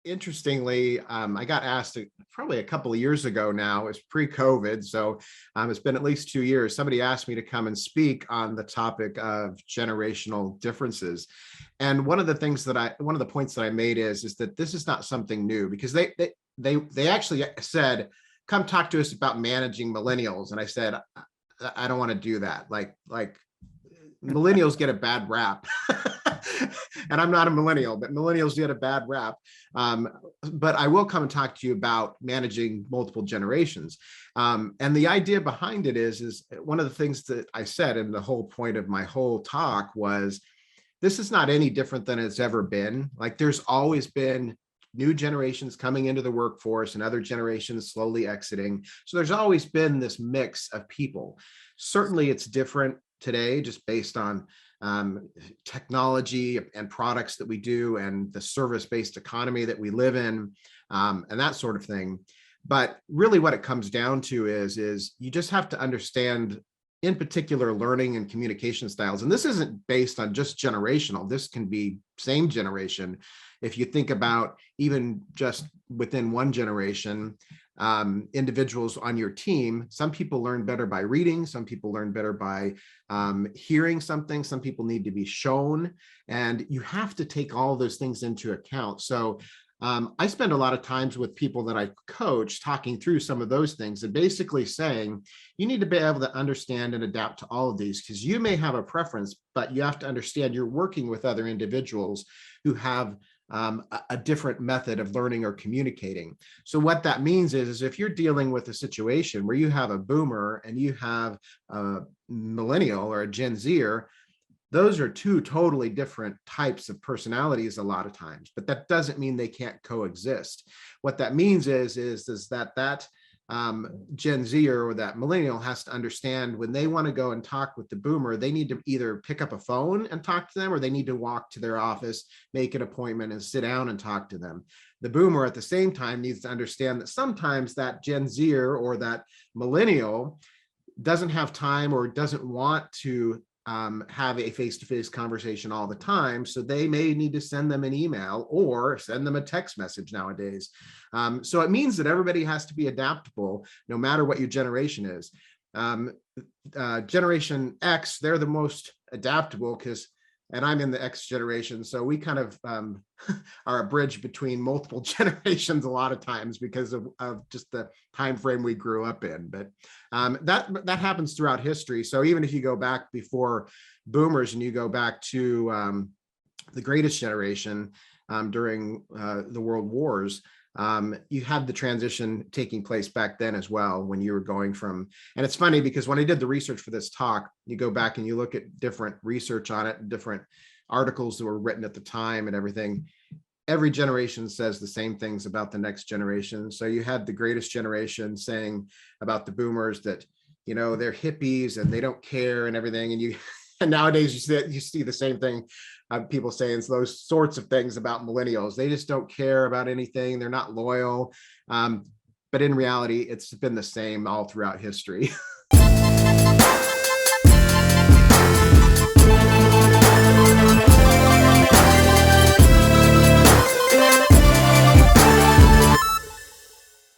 interestingly, I got asked probably a couple of years ago now. It's pre-COVID, so it's been at least 2 years. Somebody asked me to come and speak on the topic of generational differences. And one of the points that I made is that this is not something new, because they actually said, come talk to us about managing millennials. And I said, I don't want to do that. Like millennials get a bad rap. And I'm not a millennial, but millennials get a bad rap. But I will come and talk to you about managing multiple generations. And the idea behind it is one of the things that I said, and the whole point of my whole talk was, this is not any different than it's ever been. Like, there's always been new generations coming into the workforce and other generations slowly exiting. So there's always been this mix of people. Certainly it's different today, just based on technology and products that we do and the service-based economy that we live in, and that sort of thing. But really what it comes down to is you just have to understand, in particular, learning and communication styles. And this isn't based on just generational. This can be same generation. If you think about even just within one generation, individuals on your team, some people learn better by reading, some people learn better by hearing something, some people need to be shown, and you have to take all those things into account. So I spend a lot of times with people that I coach talking through some of those things and basically saying, you need to be able to understand and adapt to all of these, because you may have a preference, but you have to understand you're working with other individuals who have a different method of learning or communicating. So what that means is if you're dealing with a situation where you have a boomer and you have a millennial or a Gen Zer, those are two totally different types of personalities a lot of times, but that doesn't mean they can't coexist. What that means is that Gen Z or that millennial has to understand, when they want to go and talk with the boomer, they need to either pick up a phone and talk to them, or they need to walk to their office, make an appointment, and sit down and talk to them. The boomer at the same time needs to understand that sometimes that Gen Z or that millennial doesn't have time or doesn't want to have a face-to-face conversation all the time. So they may need to send them an email or send them a text message nowadays. So it means that everybody has to be adaptable, no matter what your generation is. Generation X, they're the most adaptable and I'm in the X generation, so we kind of are a bridge between multiple generations a lot of times because of just the time frame we grew up in. But that happens throughout history. So even if you go back before boomers and you go back to the greatest generation during the world wars, you had the transition taking place back then as well, when you were going from, and it's funny because when I did the research for this talk, you go back and you look at different research on it, different articles that were written at the time and everything. Every generation says the same things about the next generation. So you had the greatest generation saying about the boomers that, you know, they're hippies and they don't care and everything. And nowadays you see the same thing. People saying those sorts of things about millennials. They just don't care about anything. They're not loyal. But in reality, it's been the same all throughout history.